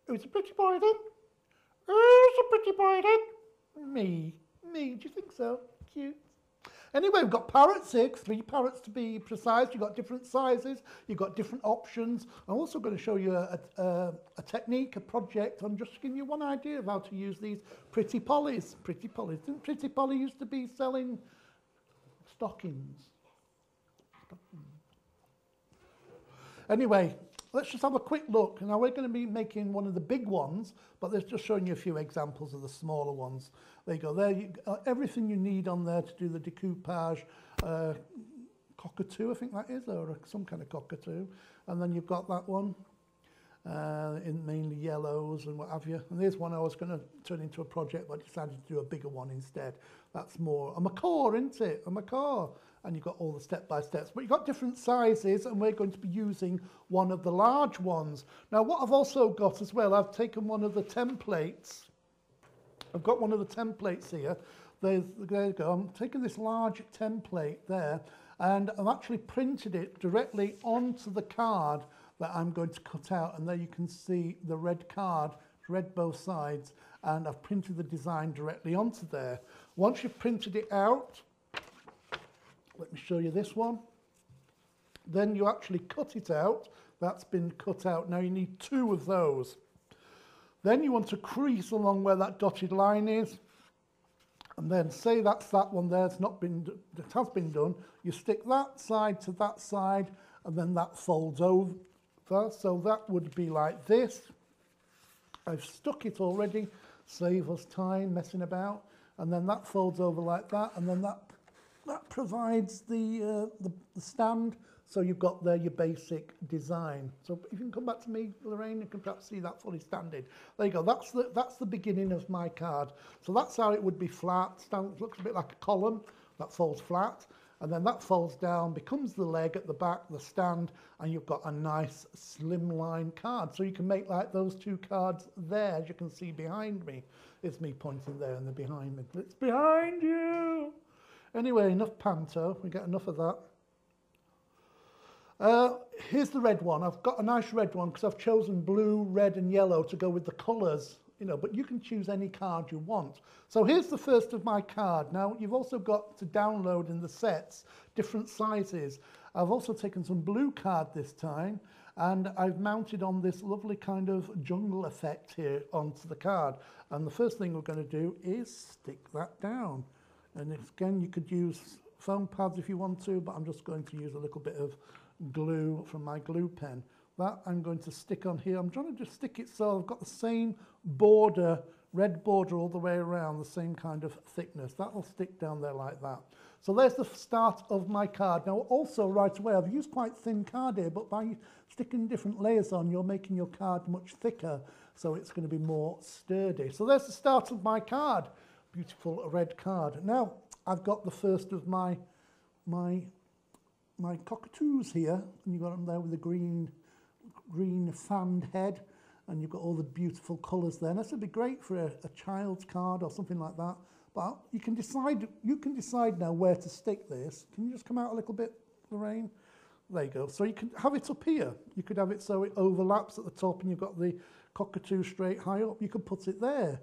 Who's a pretty boy then? Who's a pretty boy then? Me. Me, do you think so? Cute. Anyway, we've got parrots here, 3 parrots to be precise. You've got different sizes, you've got different options. I'm also going to show you a technique, a project. I'm just giving you one idea of how to use these pretty pollies. Pretty pollies. Didn't Pretty Polly used to be selling stockings? Anyway, let's just have a quick look. Now we're going to be making one of the big ones, but there's just showing you a few examples of the smaller ones. There you go. There, you got everything you need on there to do the decoupage. Cockatoo, I think that is, or some kind of cockatoo. And then you've got that one in mainly yellows and what have you. And there's one I was going to turn into a project, but I decided to do a bigger one instead. That's more a macaw, isn't it? A macaw. And you've got all the step-by-steps. But you've got different sizes, and we're going to be using one of the large ones. Now, what I've also got as well, I've taken one of the templates. I've got one of the templates here. There you go. I'm taking this large template there, and I've actually printed it directly onto the card that I'm going to cut out. And there you can see the red card, red both sides, and I've printed the design directly onto there. Once you've printed it out, let me show you this one. Then you actually cut it out. That's been cut out. Now you need 2 of those. Then you want to crease along where that dotted line is. And then say that's that one there. It's not been, it has been done. You stick that side to that side, and then that folds over. So that would be like this. I've stuck it already. Save us time messing about. And then that folds over like that. And then that provides the stand, so you've got there your basic design. So if you can come back to me, Lorraine, you can perhaps see that fully standing. There you go. That's the beginning of my card. So that's how it would be flat. Looks a bit like a column that folds flat, and then that folds down, becomes the leg at the back, the stand, and you've got a nice slimline card. So you can make like those 2 cards there, as you can see behind me. It's me pointing there and they're behind me. It's behind you. Anyway, enough panto, we get enough of that. Here's the red one. I've got a nice red one because I've chosen blue, red and yellow to go with the colours, you know, but you can choose any card you want. So here's the first of my card. Now, you've also got to download in the sets different sizes. I've also taken some blue card this time, and I've mounted on this lovely kind of jungle effect here onto the card. And the first thing we're going to do is stick that down. And again, you could use foam pads if you want to, but I'm just going to use a little bit of glue from my glue pen. That I'm going to stick on here. I'm trying to just stick it so I've got the same border, red border all the way around, the same kind of thickness. That'll stick down there like that. So there's the start of my card. Now also right away, I've used quite thin card here, but by sticking different layers on, you're making your card much thicker, so it's going to be more sturdy. So there's the start of my card. Beautiful red card. Now I've got the first of my cockatoos here, and you've got them there with the green fanned head, and you've got all the beautiful colours there. And this would be great for a child's card or something like that. But you can decide now where to stick this. Can you just come out a little bit, Lorraine? There you go. So you can have it up here. You could have it so it overlaps at the top, and you've got the cockatoo straight high up. You could put it there,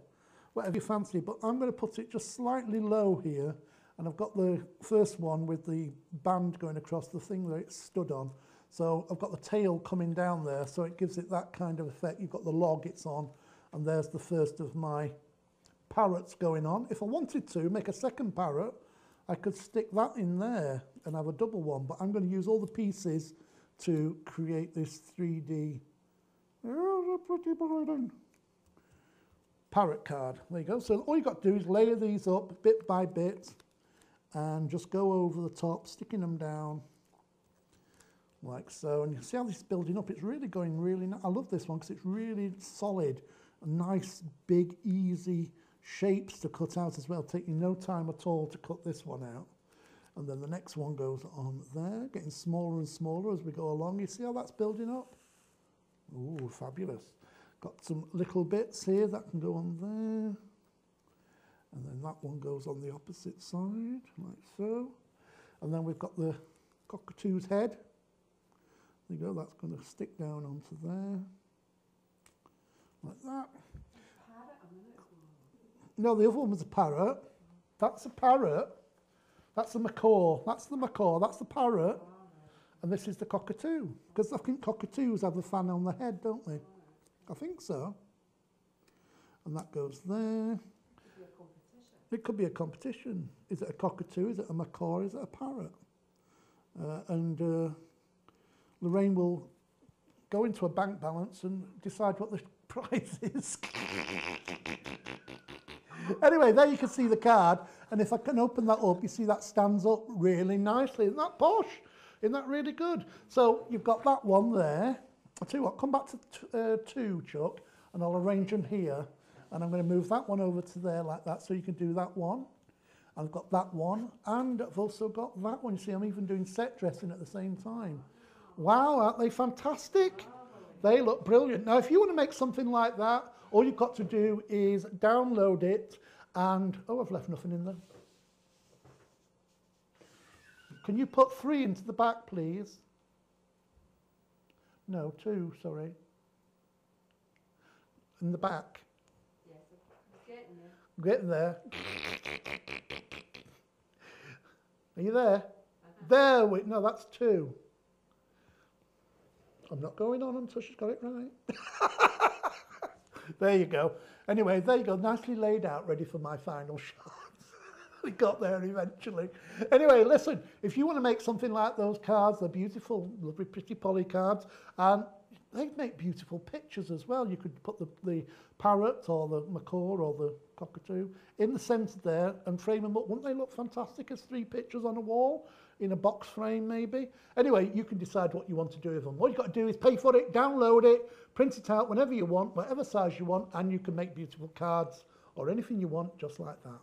whatever you fancy, but I'm going to put it just slightly low here, and I've got the first one with the band going across the thing that it's stood on. So I've got the tail coming down there, so it gives it that kind of effect. You've got the log it's on, and there's the first of my parrots going on. If I wanted to make a second parrot, I could stick that in there and have a double one, but I'm going to use all the pieces to create this 3D. There's a pretty boy. Parrot card. There you go. So all you've got to do is layer these up bit by bit and just go over the top, sticking them down like so. And you see how this is building up. It's really going really nice. I love this one because it's really solid, nice, big, easy shapes to cut out as well. Taking no time at all to cut this one out. And then the next one goes on there, getting smaller and smaller as we go along. You see how that's building up? Ooh, fabulous. Got some little bits here that can go on there. And then that one goes on the opposite side, like so. And then we've got the cockatoo's head. There you go, that's going to stick down onto there. like that. No, the other one was a parrot. That's a parrot. That's a macaw. That's the macaw. That's the parrot. And this is the cockatoo. Because I think cockatoos have a fan on the head, don't they? I think so. And that goes there. It could be a competition. Is it a cockatoo? Is it a macaw? Is it a parrot? And Lorraine will go into a bank balance and decide what the price is. Anyway, there you can see the card. And if I can open that up, you see that stands up really nicely. Isn't that posh? Isn't that really good? So you've got that one there. I'll tell you what, come back to 2, Chuck, and I'll arrange them here. And I'm going to move that one over to there like that, so you can do that one. I've got that one, and I've also got that one. You see, I'm even doing set dressing at the same time. Wow, aren't they fantastic? They look brilliant. Now, if you want to make something like that, all you've got to do is download it and... Oh, I've left nothing in there. Can you put 3 into the back, please? No, 2, sorry. In the back. Yes, it's getting there. Getting there. Are you there? There, wait, no, that's 2. I'm not going on until she's got it right. There you go. Anyway, there you go, nicely laid out, ready for my final shot. We got there eventually. Anyway, listen, if you want to make something like those cards, they're beautiful, lovely, pretty poly cards, and they make beautiful pictures as well. You could put the parrot or the macaw or the cockatoo in the centre there and frame them up. Wouldn't they look fantastic as 3 pictures on a wall, in a box frame maybe? Anyway, you can decide what you want to do with them. All you've got to do is pay for it, download it, print it out whenever you want, whatever size you want, and you can make beautiful cards or anything you want just like that.